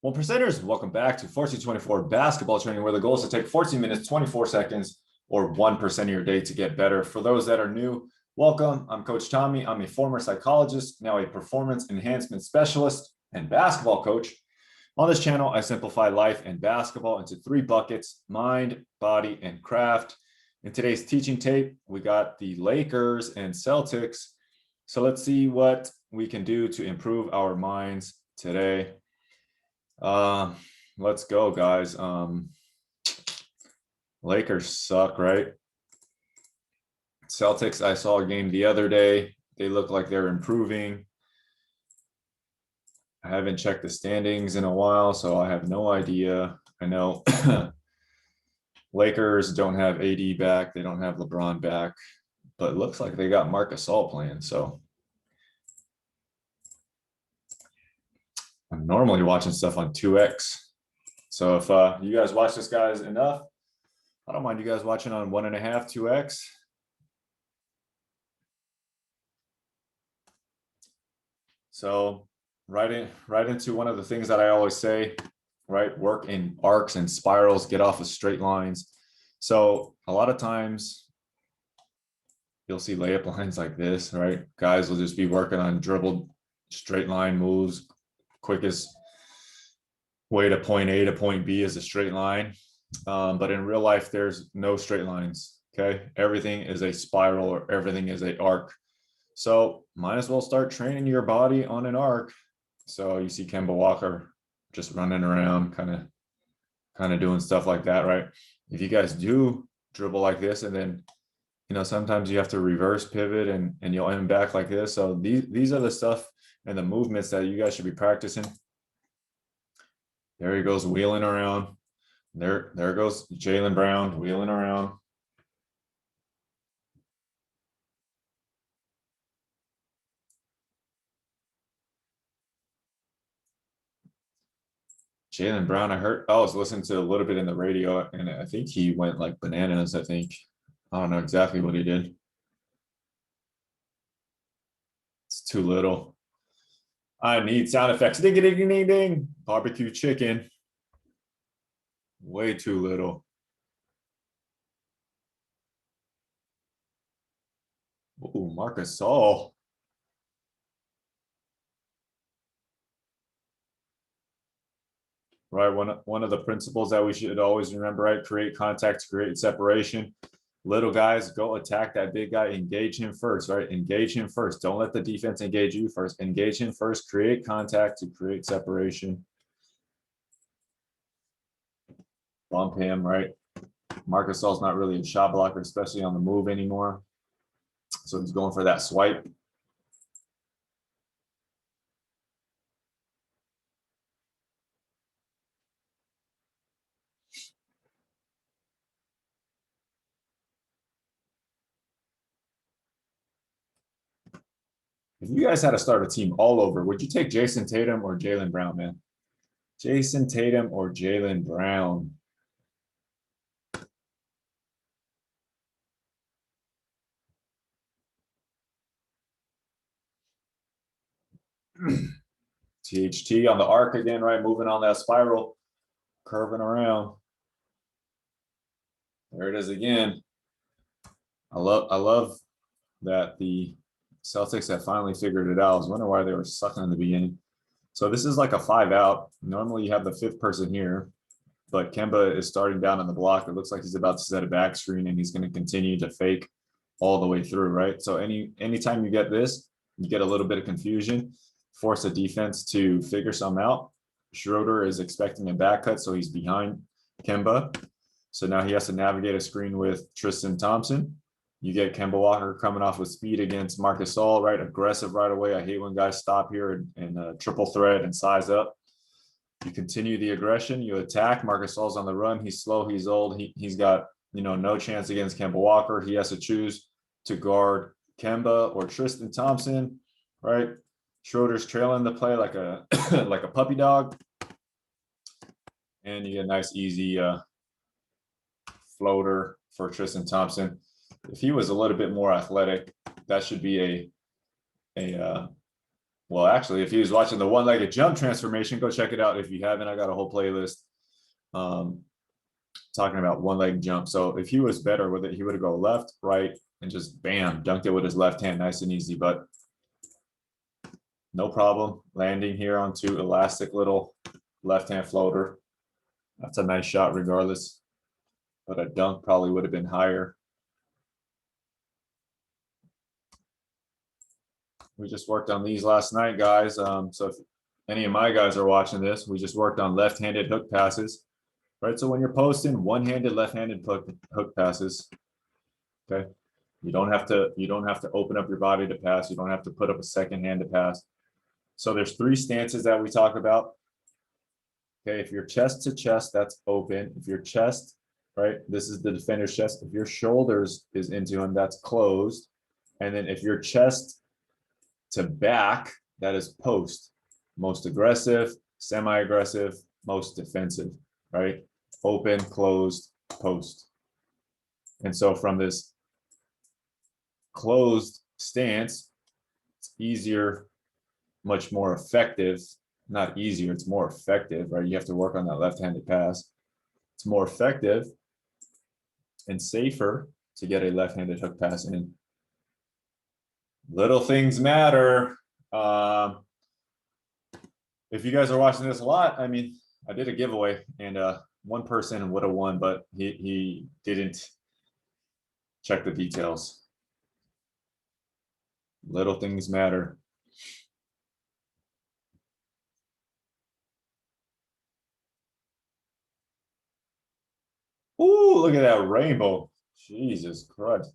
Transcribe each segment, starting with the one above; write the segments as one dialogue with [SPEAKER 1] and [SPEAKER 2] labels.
[SPEAKER 1] Well, presenters, welcome back to 1424 basketball training, where the goal is to take 14 minutes, 24 seconds, or 1% of your day to get better. For those that are new, welcome. I'm Coach Tommy. I'm a former psychologist, now a performance enhancement specialist and basketball coach. On this channel, I simplify life and basketball into 3 buckets: mind, body, and craft. In today's teaching tape, we got the Lakers and Celtics. So let's see what we can do to improve our minds today. Let's go, guys. Lakers suck, right? Celtics, I saw a game the other day. They look like they're improving. I haven't checked the standings in a while, so I have no idea. I know Lakers don't have AD back. They don't have LeBron back, but it looks like they got Marc Gasol playing. So I'm normally watching stuff on 2X. So if you guys watch this guys enough, I don't mind you guys watching on 1.5, 2X. So right into one of the things that I always say, right? Work in arcs and spirals, get off of straight lines. So a lot of times you'll see layup lines like this, right? Guys will just be working on dribbled straight line moves. Quickest way to point A to point B is a straight line. But in real life, there's no straight lines. Okay. Everything is a spiral or everything is an arc. So might as well start training your body on an arc. So you see Kemba Walker just running around, kind of doing stuff like that, right? If you guys do dribble like this, and then, you know, sometimes you have to reverse pivot and you'll end back like this. So these are the stuff and the movements that you guys should be practicing. There he goes, wheeling around. There goes Jaylen Brown wheeling around. Jaylen Brown, I was listening to a little bit in the radio, and I think he went like bananas. I don't know exactly what he did. It's too little. I need sound effects. Ding, ding, ding, ding, ding. Barbecue chicken. Way too little. Ooh, Marc Gasol. Right, one of the principles that we should always remember, right? Create contact to create separation. Little guys, go attack that big guy. Engage him first, right? Engage him first. Don't let the defense engage you first. Engage him first. Create contact to create separation. Bump him, right? Marc Gasol's not really a shot blocker, especially on the move anymore. So he's going for that swipe. If you guys had to start a team all over, would you take Jason Tatum or Jaylen Brown, man? Jason Tatum or Jaylen Brown? THT on the arc again, right? Moving on that spiral, curving around. There it is again. I love that the Celtics have finally figured it out. I was wondering why they were sucking in the beginning. So this is like a 5 out. Normally you have the 5th person here, but Kemba is starting down on the block. It looks like he's about to set a back screen, and he's going to continue to fake all the way through, right? So anytime you get this, you get a little bit of confusion, force the defense to figure something out. Schroeder is expecting a back cut, so he's behind Kemba. So now he has to navigate a screen with Tristan Thompson. You get Kemba Walker coming off with speed against Marc Gasol, right? Aggressive right away. I hate when guys stop here and triple threat and size up. You continue the aggression. You attack. Marc Gasol's on the run. He's slow. He's old. He's got, you know, no chance against Kemba Walker. He has to choose to guard Kemba or Tristan Thompson, right? Schroeder's trailing the play like a like a puppy dog, and you get a nice easy floater for Tristan Thompson. If he was a little bit more athletic, that should be a Well, actually, if he was watching the one-legged jump transformation, go check it out. If you haven't, I got a whole playlist talking about one-leg jump. So if he was better with it, he would go left, right, and just bam, dunked it with his left hand, nice and easy. But no problem landing here onto elastic little left-hand floater. That's a nice shot regardless, but a dunk probably would have been higher. We just worked on these last night, guys. So if any of my guys are watching this, we just worked on left-handed hook passes, right? So when you're posting one-handed, left-handed hook passes, okay, you don't have to open up your body to pass. You don't have to put up a second hand to pass. So there's 3 stances that we talk about. Okay, if you're chest to chest, that's open. If your chest, right, this is the defender's chest. If your shoulders is into him, that's closed. And then if your chest to back, that is post. Most aggressive, semi-aggressive, most defensive, right? Open, closed, post. And so from this closed stance, it's easier, much more effective. Not easier, it's more effective, right? You have to work on that left-handed pass. It's more effective and safer to get a left-handed hook pass in. Little things matter. If you guys are watching this a lot, I mean, I did a giveaway and one person would have won, but he didn't check the details. Little things matter. Ooh, look at that rainbow. Jesus Christ.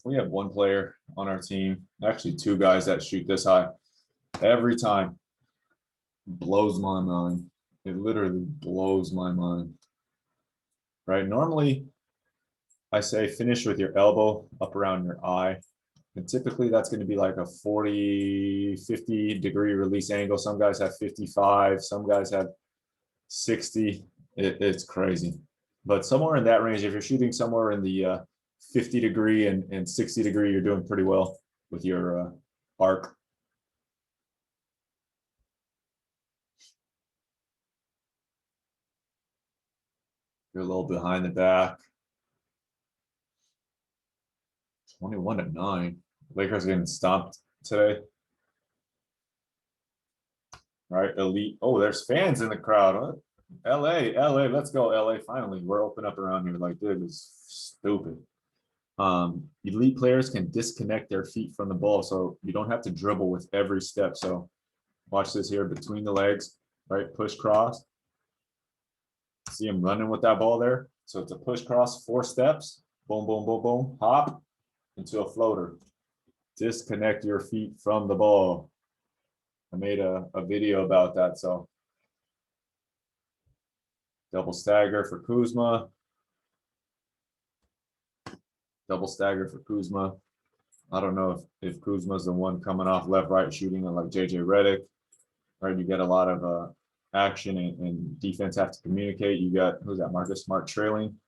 [SPEAKER 1] We have one player on our team, actually 2 guys that shoot this high every time. Blows my mind. It literally blows my mind. Right? Normally, I say finish with your elbow up around your eye. And typically that's going to be like a 40, 50 degree release angle. Some guys have 55, some guys have 60. It's crazy. But somewhere in that range, if you're shooting somewhere in the 50 degree and 60 degree, you're doing pretty well with your arc. You're a little behind the back. 21-9. Lakers getting stomped today. All right, elite. Oh, there's fans in the crowd. Huh? LA, let's go, LA. Finally, we're open up around here. Like, dude, is stupid. Elite players can disconnect their feet from the ball, so you don't have to dribble with every step. So watch this here between the legs, right? Push cross. See him running with that ball there. So it's a push cross, 4 steps. Boom, boom, boom, boom. Hop into a floater. Disconnect your feet from the ball. I made a video about that. So double stagger for Kuzma. Double stagger for Kuzma. I don't know if Kuzma's the one coming off left, right, shooting like JJ Redick. Right, you get a lot of action and defense have to communicate. You got, who's that, Marcus Smart trailing.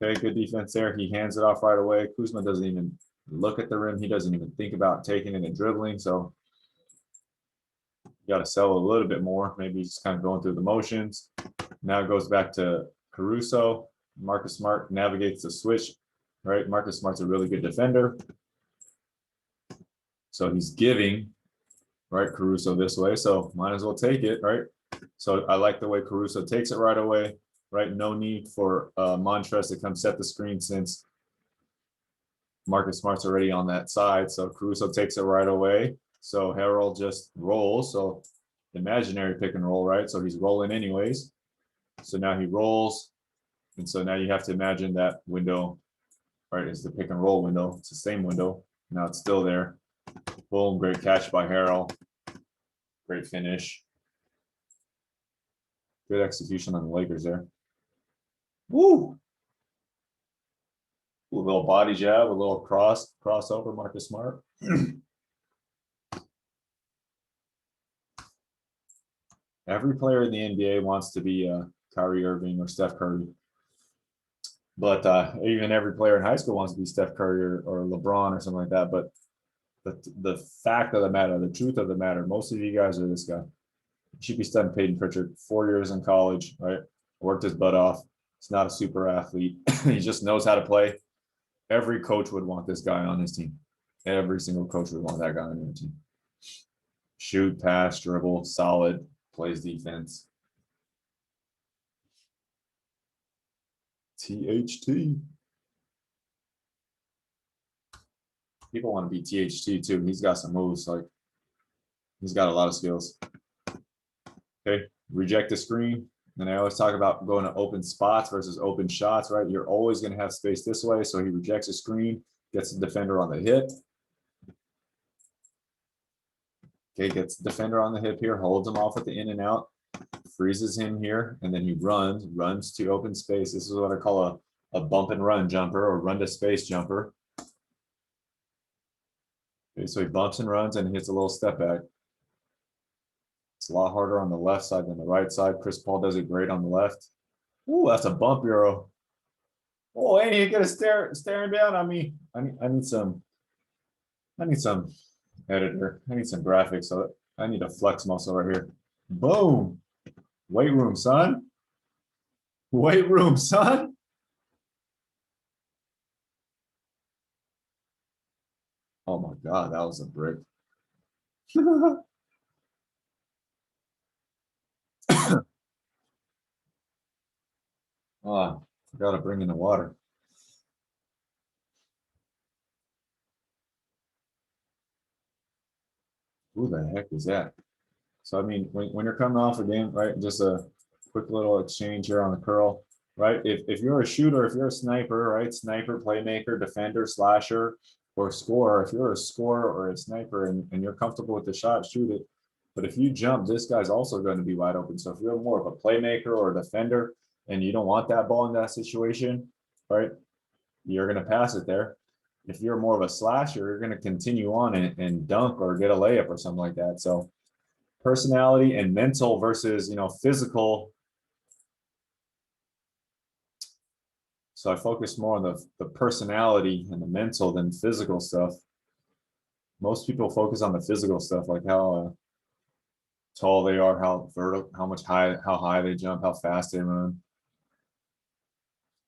[SPEAKER 1] Okay, good defense there. He hands it off right away. Kuzma doesn't even look at the rim. He doesn't even think about taking it and dribbling. So you got to sell a little bit more. Maybe he's kind of going through the motions. Now it goes back to Caruso. Marcus Smart navigates the switch, right? Marcus Smart's a really good defender. So he's giving, right, Caruso this way. So might as well take it, right? So I like the way Caruso takes it right away, right? No need for Montrez to come set the screen since Marcus Smart's already on that side. So Caruso takes it right away. So Harold just rolls. So imaginary pick and roll, right? So he's rolling anyways. So now he rolls. And so now you have to imagine that window, right, is the pick and roll window. It's the same window. Now it's still there. Boom, great catch by Harold. Great finish. Good execution on the Lakers there. Woo! A little body jab, a little crossover, Marcus Smart. Every player in the NBA wants to be Kyrie Irving or Steph Curry. But even every player in high school wants to be Steph Curry or LeBron or something like that. But the fact of the matter, the truth of the matter, most of you guys are this guy. You should be studying Peyton Pritchard, 4 years in college, right? Worked his butt off. He's not a super athlete. He just knows how to play. Every coach would want this guy on his team. Every single coach would want that guy on their team. Shoot, pass, dribble, solid, plays defense. THT. People want to be THT too. He's got some moves. Like he's got a lot of skills. Okay, reject the screen. And I always talk about going to open spots versus open shots, right? You're always going to have space this way. So he rejects a screen, gets the defender on the hip. Okay, gets the defender on the hip here, holds him off at the in and out, freezes him here, and then he runs to open space. This is what I call a bump and run jumper or run to space jumper. Okay, so he bumps and runs and hits a little step back. It's a lot harder on the left side than the right side. Chris Paul does it great on the left. Ooh, that's a bump euro. Oh, ain't he gonna staring down on me? I need some editor. I need some graphics. So I need a flex muscle right here. Boom. Weight room, son. Weight room, son. Oh my God, that was a brick. Oh, forgot to bring in the water. Who the heck is that? So, I mean, when you're coming off a game, right, just a quick little exchange here on the curl, right? If you're a shooter, if you're a sniper, right, sniper, playmaker, defender, slasher, or scorer, if you're a scorer or a sniper and you're comfortable with the shot, shoot it. But if you jump, this guy's also going to be wide open. So if you're more of a playmaker or a defender and you don't want that ball in that situation, right, you're going to pass it there. If you're more of a slasher, you're going to continue on and dunk or get a layup or something like that. So personality and mental versus physical. So I focus more on the personality and the mental than physical stuff. Most people focus on the physical stuff, like how tall they are, how vertical, how high they jump, how fast they run.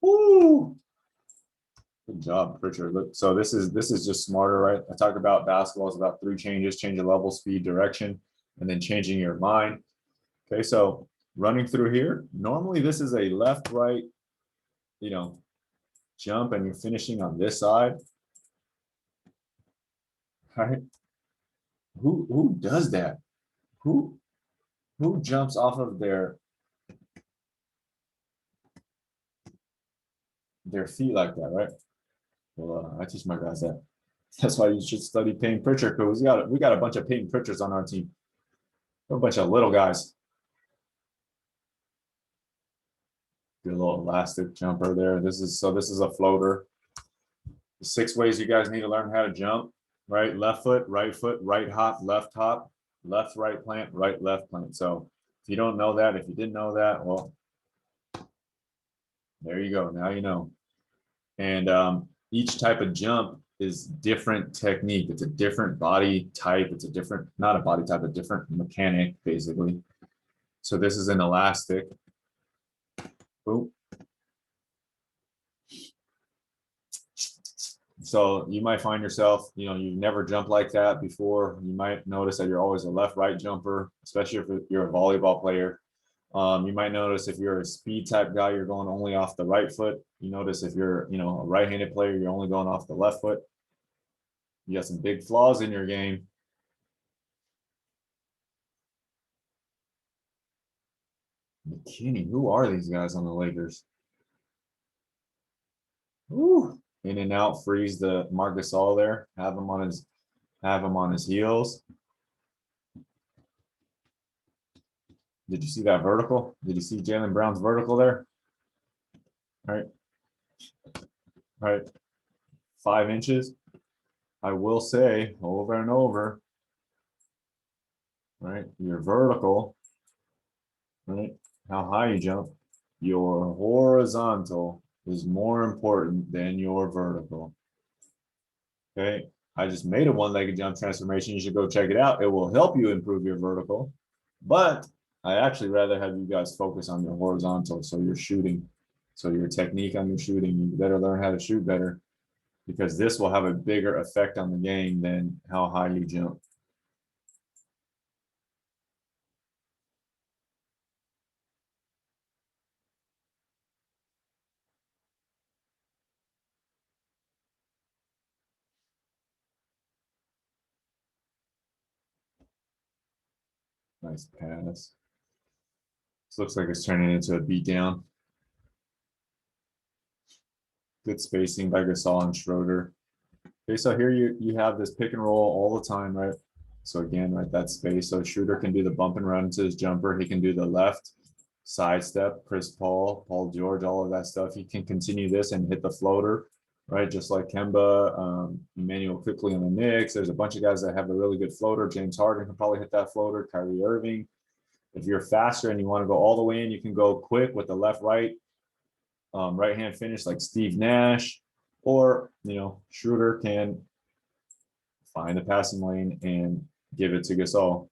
[SPEAKER 1] Woo! Good job, Pritchard. Look, so this is just smarter, right? I talk about basketball is about 3 changes: change of level, speed, direction, and then changing your mind. Okay, so running through here, normally this is a left, right, jump, and you're finishing on this side. Right? Who does that? Who who jumps off of their feet like that, right? Well, I teach my guys that. That's why you should study Payne Pritchard, because we got a bunch of Payne Pritchards on our team. We're a bunch of little guys. Good little elastic jumper there. This is a floater. The 6 ways you guys need to learn how to jump, right? Left foot, right hop, left, right plant, right, left plant. So if you don't know that, if you didn't know that, well, there you go. Now you know. And each type of jump is different technique. It's a different body type. It's a different, not a body type, a different mechanic, basically. So this is an elastic. Boom. So you might find yourself, you've never jumped like that before. You might notice that you're always a left-right jumper, especially if you're a volleyball player. You might notice if you're a speed type guy, you're going only off the right foot. You notice if you're, a right-handed player, you're only going off the left foot. You got some big flaws in your game. McKinney, who are these guys on the Lakers? Ooh. In and out, freeze the Marc Gasol there. Have him on his heels. Did you see that vertical? Did you see Jaylen Brown's vertical there? All right. All right. 5 inches. I will say over and over, right? Your vertical, right? How high you jump. Your horizontal is more important than your vertical. Okay. I just made a one-legged jump transformation. You should go check it out. It will help you improve your vertical. But I actually rather have you guys focus on your horizontal. So you're shooting. So your technique on your shooting, you better learn how to shoot better, because this will have a bigger effect on the game than how high you jump. Nice pass. This looks like it's turning into a beatdown. Good spacing by Gasol and Schroeder. Okay, so here you have this pick and roll all the time, right? So again, right, that space. So Schroeder can do the bump and run to his jumper. He can do the left sidestep, Chris Paul, Paul George, all of that stuff. He can continue this and hit the floater, right? Just like Kemba, Emmanuel quickly in the Knicks. There's a bunch of guys that have a really good floater. James Harden can probably hit that floater. Kyrie Irving. If you're faster and you want to go all the way in, you can go quick with the left-right right-hand finish like Steve Nash, or Schroeder can find the passing lane and give it to Gasol.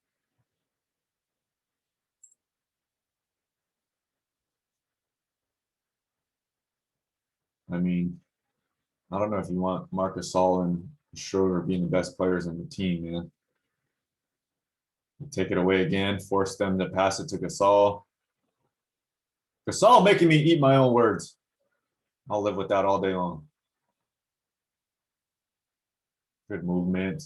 [SPEAKER 1] I mean, I don't know if you want Marc Gasol and Schroeder being the best players in the team, man. Take it away again, force them to pass it to Gasol. Gasol making me eat my own words. I'll live with that all day long. Good movement.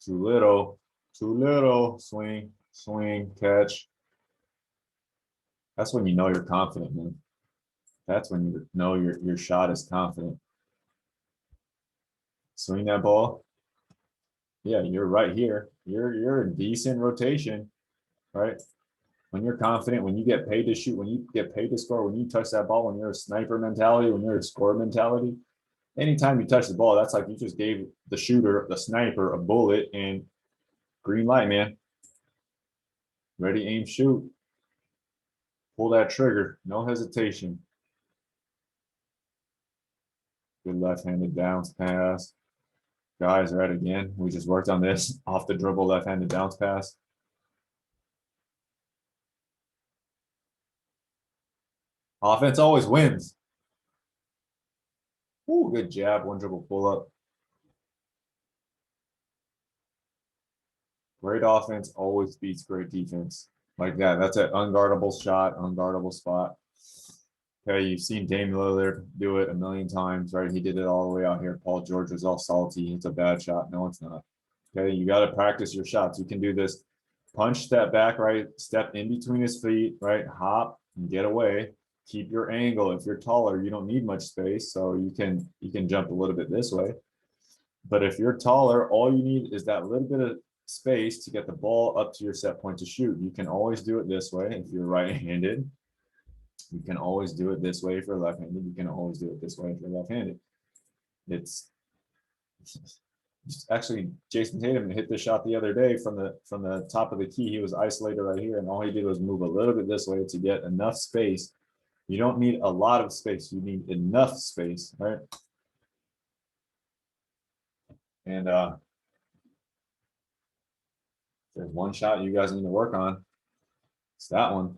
[SPEAKER 1] Too little, swing, swing, catch. That's when you know you're confident, man. That's when you know your shot is confident. Swing that ball. Yeah, you're right here. You're in decent rotation, right? When you're confident, when you get paid to shoot, when you get paid to score, when you touch that ball, when you're a sniper mentality, when you're a score mentality, anytime you touch the ball, that's like you just gave the shooter, the sniper, a bullet and green light, man. Ready, aim, shoot. Pull that trigger. No hesitation. Good left-handed bounce pass. Guys, right again. We just worked on this off the dribble left-handed bounce pass. Offense always wins. Ooh, good jab, one dribble pull up. Great offense always beats great defense. Like that. That's an unguardable shot, unguardable spot. Okay, you've seen Dame Lillard do it a million times, right? He did it all the way out here. Paul George was all salty. It's a bad shot. No, it's not. Okay, you got to practice your shots. You can do this punch, step back, right? Step in between his feet, right? Hop and get away. Keep your angle. If you're taller, you don't need much space, so you can jump a little bit this way. But if you're taller, all you need is that little bit of space to get the ball up to your set point to shoot. You can always do it this way if you're right-handed. You can always do it this way if you're left-handed. You can always do it this way if you're left-handed. It's actually Jason Tatum hit the shot the other day from the top of the key. He was isolated right here, and all he did was move a little bit this way to get enough space. You don't need a lot of space. You need enough space, right? And there's one shot you guys need to work on. It's that one.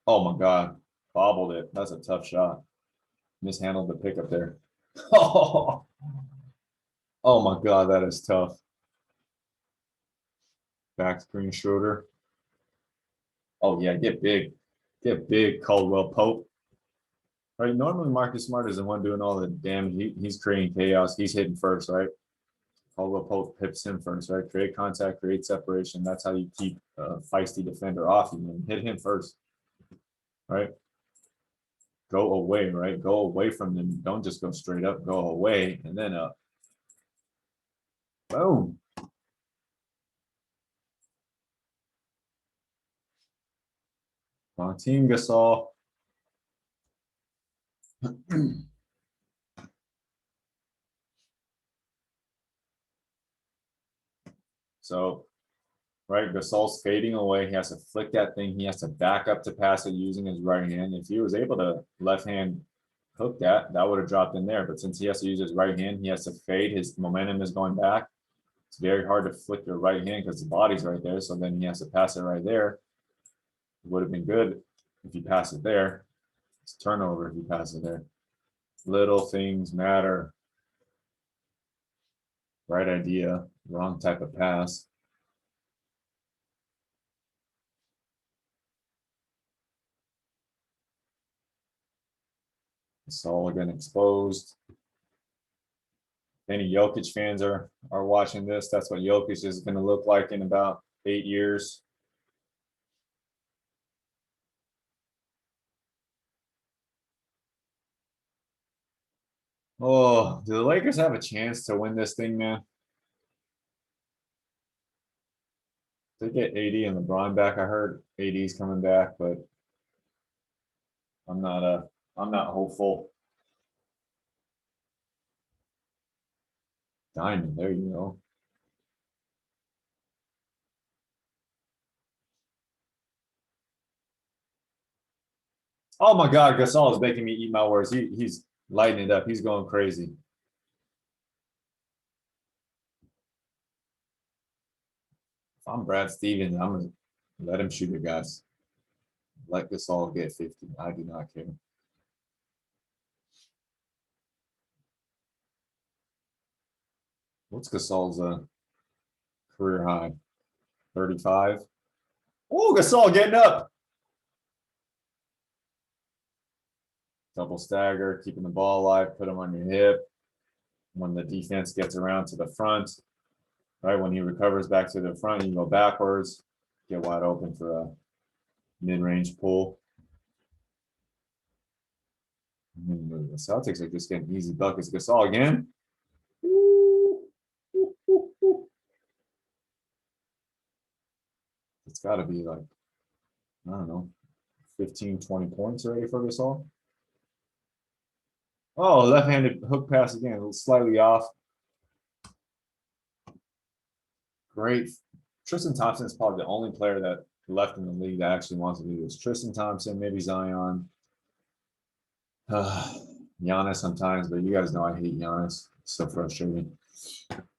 [SPEAKER 1] Oh my God, bobbled it. That's a tough shot. Mishandled the pickup there. Oh, oh my God, that is tough. Back screen Schroeder. Oh yeah, get big, Caldwell Pope. Right, normally Marcus Smart is the one doing all the damage. He's creating chaos. He's hitting first, right? Caldwell Pope pips him first, right? Create contact, create separation. That's how you keep a feisty defender off you, man. Hit him first, right? Go away, right? Go away from them. Don't just go straight up. Go away and then up. Boom. Wrong team, Gasol. So right? Gasol's fading away. He has to flick that thing. He has to back up to pass it using his right hand. If he was able to left hand hook that, that would have dropped in there. But since he has to use his right hand, he has to fade. His momentum is going back. It's very hard to flick your right hand because the body's right there. So then he has to pass it right there. It would have been good if you pass it there. It's turnover if you pass it there. Little things matter. Right idea, wrong type of pass. It's all again exposed. Any Jokic fans are watching this. That's what Jokic is going to look like in about 8 years. Oh, do the Lakers have a chance to win this thing, man? They get AD and LeBron back. I heard AD's coming back, but I'm not hopeful. Diamond, there you go. Oh my God, Gasol is making me eat my words. He's lighting it up. He's going crazy. If I'm Brad Stevens, I'm gonna let him shoot it, guys. Let Gasol get 50. I do not care. What's Gasol's career high? 35. Oh, Gasol getting up. Double stagger, keeping the ball alive, put him on your hip. When the defense gets around to the front, right? When he recovers back to the front, you go backwards, get wide open for a mid-range pull. The Celtics are just getting easy buckets. Gasol again. It's got to be like, I don't know, 15, 20 points already for Gasol. Oh, left-handed hook pass again, a little slightly off. Great. Tristan Thompson is probably the only player that left in the league that actually wants to do this. Tristan Thompson, maybe Zion. Giannis sometimes, but you guys know I hate Giannis. It's so frustrating.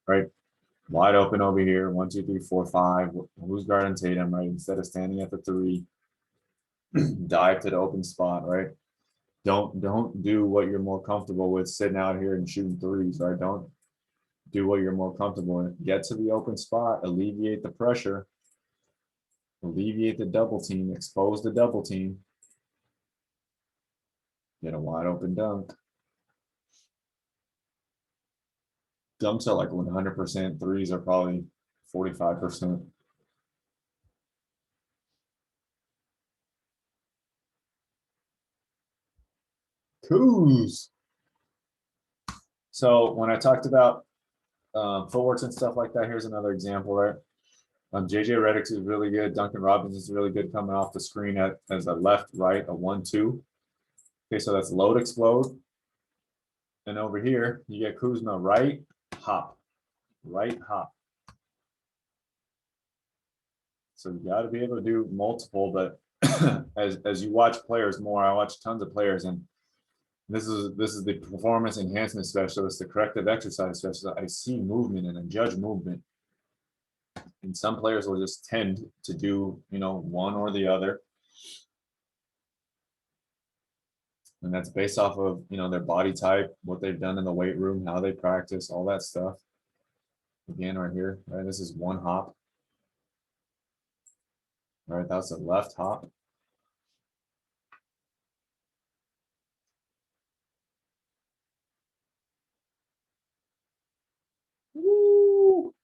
[SPEAKER 1] Right? Wide open over here. 1, 2, 3, 4, 5. Who's guarding Tatum, right? Instead of standing at the 3, dive to the open spot, right? Don't do what you're more comfortable with sitting out here and shooting threes, right? Don't do what you're more comfortable with. Get to the open spot, alleviate the pressure, alleviate the double team, expose the double team. Get a wide open dunk. Dunks are like 100%. Threes are probably 45%. Coos. So when I talked about footworks and stuff like that, here's another example, right? JJ Redick is really good. Duncan Robinson is really good coming off the screen as a left, right, a 1-2. Okay, so that's load explode. And over here, you get Kuzma right, hop, right, hop. So you got to be able to do multiple, but as you watch players more, I watch tons of players, and this is the performance enhancement specialist, the corrective exercise specialist. I see movement and I judge movement. And some players will just tend to do, one or the other. And that's based off of, their body type, what they've done in the weight room, how they practice, all that stuff. Again, right here, right? This is one hop. Right, that's a left hop. Woo!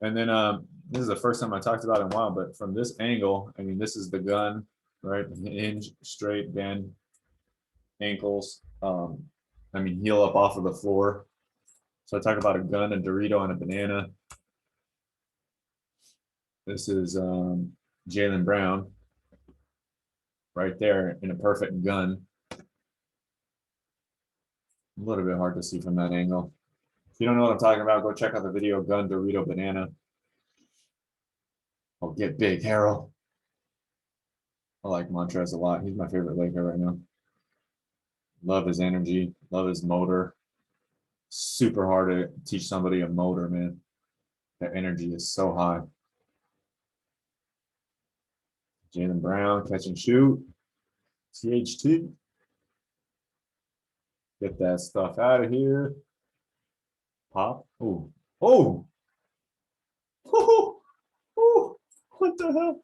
[SPEAKER 1] And then this is the first time I talked about it in a while, but from this angle, I mean, this is the gun, right? Hinge, straight, bend, ankles. I mean, heel up off of the floor. So I talk about a gun, a Dorito, and a banana. This is Jaylen Brown right there in a perfect gun. A little bit hard to see from that angle. If you don't know what I'm talking about, go check out the video Gun, Dorito, Banana. Oh, get big, Harold. I like Montrez a lot. He's my favorite Laker right now. Love his energy. Love his motor. Super hard to teach somebody a motor, man. Their energy is so high. Jaylen Brown, catch and shoot. THT. Get that stuff out of here. Pop. Oh. Oh. Oh. Oh. What the hell?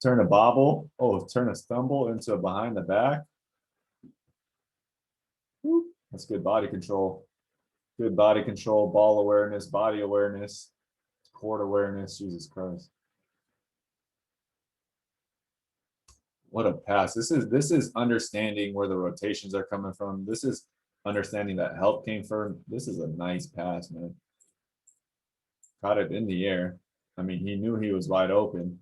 [SPEAKER 1] Turn a bobble. Oh, turn a stumble into a behind the back. Woo. That's good body control. Good body control, ball awareness, body awareness, court awareness. Jesus Christ. What a pass. This is understanding where the rotations are coming from. This is understanding that help came first. This is a nice pass, man. Caught it in the air. I mean, he knew he was wide open.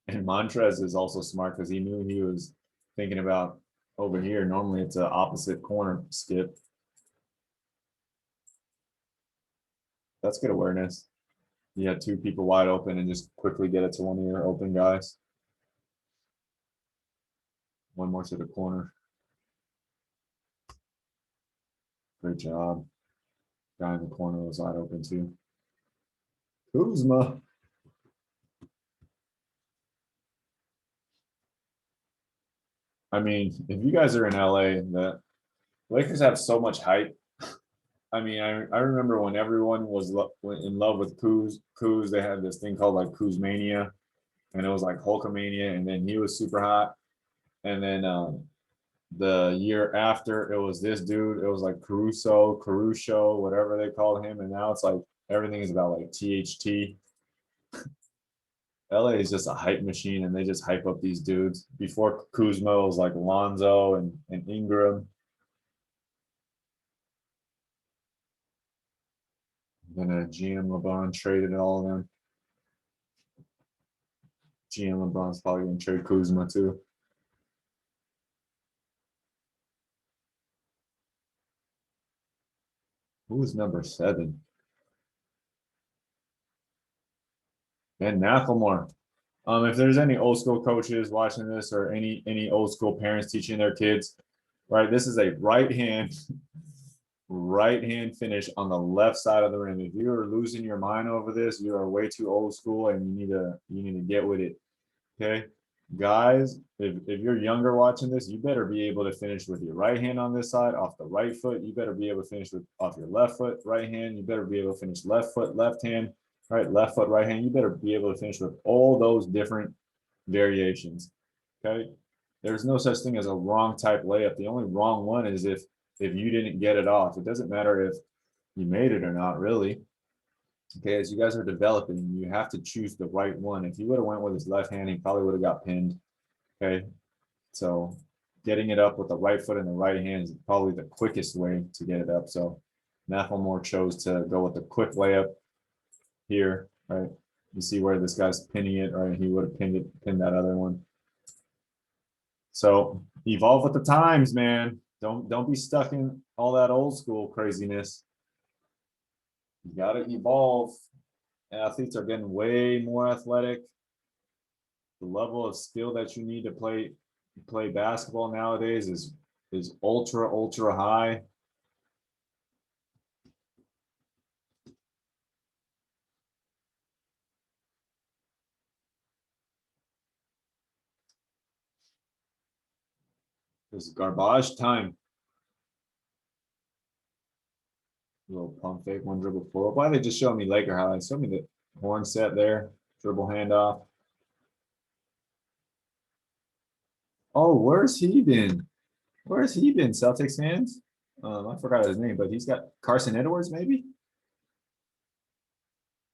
[SPEAKER 1] And Montrez is also smart because he knew he was thinking about over here. Normally it's an opposite corner skip. That's good awareness. You had two people wide open and just quickly get it to one of your open guys. One more to the corner. Great job. Guy in the corner was wide open too. Kuzma. I mean, if you guys are in LA, the Lakers have so much hype. I mean, I remember when everyone was in love with Kuz, they had this thing called like Kuzmania, and it was like Hulkamania, and then he was super hot. And then the year after, it was this dude. It was like Caruso, whatever they called him. And now it's like everything is about like THT. LA is just a hype machine, and they just hype up these dudes. Before Kuzma, it was like Lonzo and Ingram. Then GM LeBron traded all of them. GM LeBron's probably going to trade Kuzma too. Who's number 7? Ben McLemore. If there's any old school coaches watching this or any old school parents teaching their kids, right? This is a right hand finish on the left side of the rim. If you are losing your mind over this, you are way too old school and you need to get with it. Okay. Guys, if you're younger watching this, you better be able to finish with your right hand on this side, off the right foot. You better be able to finish with off your left foot, right hand. You better be able to finish left foot, left hand, right, left foot, right hand. You better be able to finish with all those different variations. Okay. There's no such thing as a wrong type layup. The only wrong one is if you didn't get it off. It doesn't matter if you made it or not, really. Okay, as you guys are developing, you have to choose the right one. If he would have went with his left hand, he probably would have got pinned. Okay, so getting it up with the right foot and the right hand is probably the quickest way to get it up. So McLemore chose to go with the quick layup here, right? You see where this guy's pinning it, right? He would have pinned that other one. So evolve with the times, man. Don't be stuck in all that old school craziness. You gotta evolve. Athletes are getting way more athletic. The level of skill that you need to play basketball nowadays is ultra high. This is garbage time. A little pump fake, one dribble pull up. Why they just showing me Laker highlights? Show me the horn set there, dribble handoff. Oh, where's he been? Where's he been, Celtics fans? I forgot his name, but he's got Carson Edwards, maybe?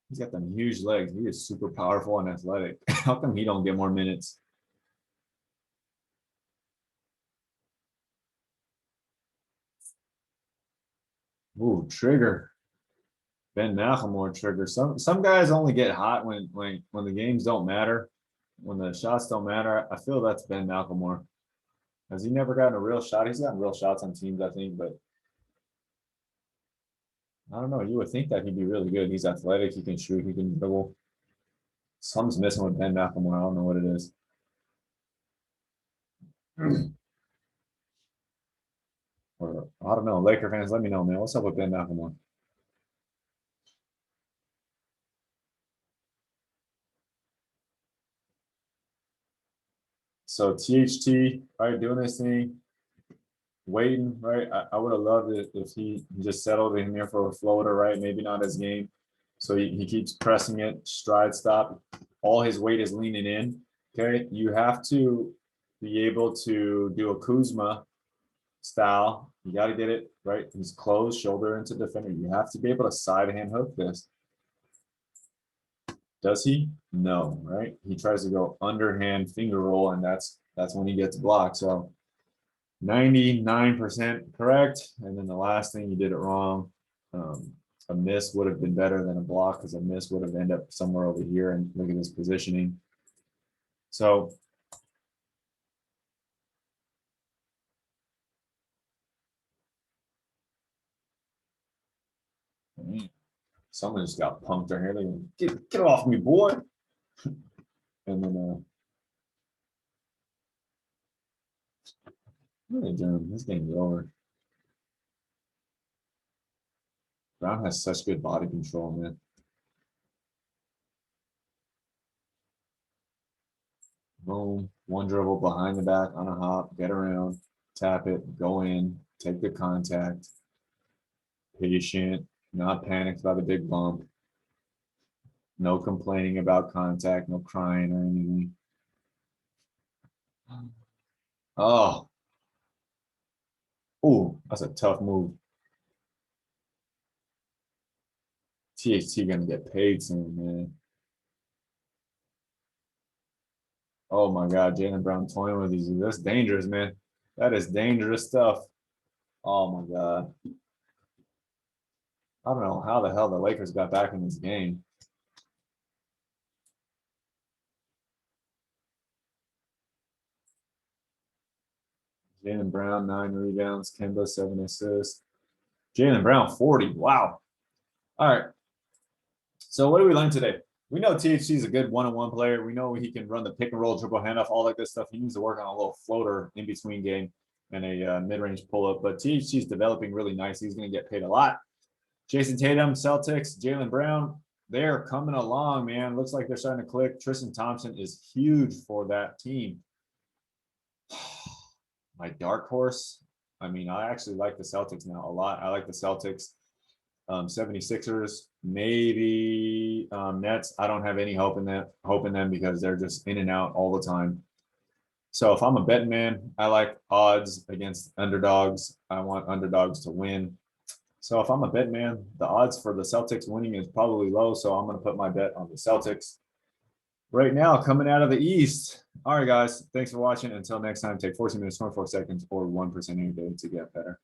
[SPEAKER 1] He's got them huge legs. He is super powerful and athletic. How come he don't get more minutes? Ooh, trigger. Ben McLemore trigger. Some guys only get hot when the games don't matter, when the shots don't matter. I feel that's Ben McLemore. Has he never gotten a real shot? He's gotten real shots on teams, I think, but I don't know. You would think that he'd be really good. He's athletic. He can shoot. He can dribble. Something's missing with Ben McLemore. I don't know what it is. Or I don't know. Laker fans, let me know, man. What's up with Ben McLemore? So THT, right, doing this thing, waiting, right? I would have loved it if he just settled in here for a floater, right? Maybe not his game. So he keeps pressing it, stride stop. All his weight is leaning in. Okay. You have to be able to do a Kuzma style. You got to get it right. He's closed, shoulder into defender. You have to be able to side hand hook this. Does he? No, right? He tries to go underhand finger roll, and that's when he gets blocked. So 99% correct. And then the last thing, you did it wrong. A miss would have been better than a block because a miss would have ended up somewhere over here. And look at his positioning. So someone just got punked right here. They're gonna get off me, boy. And then what are they doing? This game's over. Brown has such good body control, man. Boom. One dribble behind the back on a hop, get around, tap it, go in, take the contact. Patient, not panicked by the big bump. No complaining about contact, no crying or anything. Oh, oh, that's a tough move. THT gonna get paid soon, man. Oh my God, Jaylen Brown toying with these. That's dangerous, man. That is dangerous stuff. Oh my God. I don't know how the hell the Lakers got back in this game. Jaylen Brown, 9 rebounds. Kemba, 7 assists. Jaylen Brown, 40. Wow. All right. So what did we learn today? We know THC is a good one-on-one player. We know he can run the pick and roll, dribble handoff, all that good stuff. He needs to work on a little floater in between game and a mid-range pull-up. But THC is developing really nice. He's going to get paid a lot. Jason Tatum, Celtics, Jaylen Brown, they're coming along, man. Looks like they're starting to click. Tristan Thompson is huge for that team. My dark horse. I mean, I actually like the Celtics now a lot. I like the Celtics. 76ers, maybe Nets. I don't have any hope in them because they're just in and out all the time. So if I'm a betting man, I like odds against underdogs. I want underdogs to win. So if I'm a bet man, the odds for the Celtics winning is probably low. So I'm going to put my bet on the Celtics right now coming out of the East. All right, guys. Thanks for watching. Until next time, take 14 minutes, 24 seconds, or 1% any day to get better.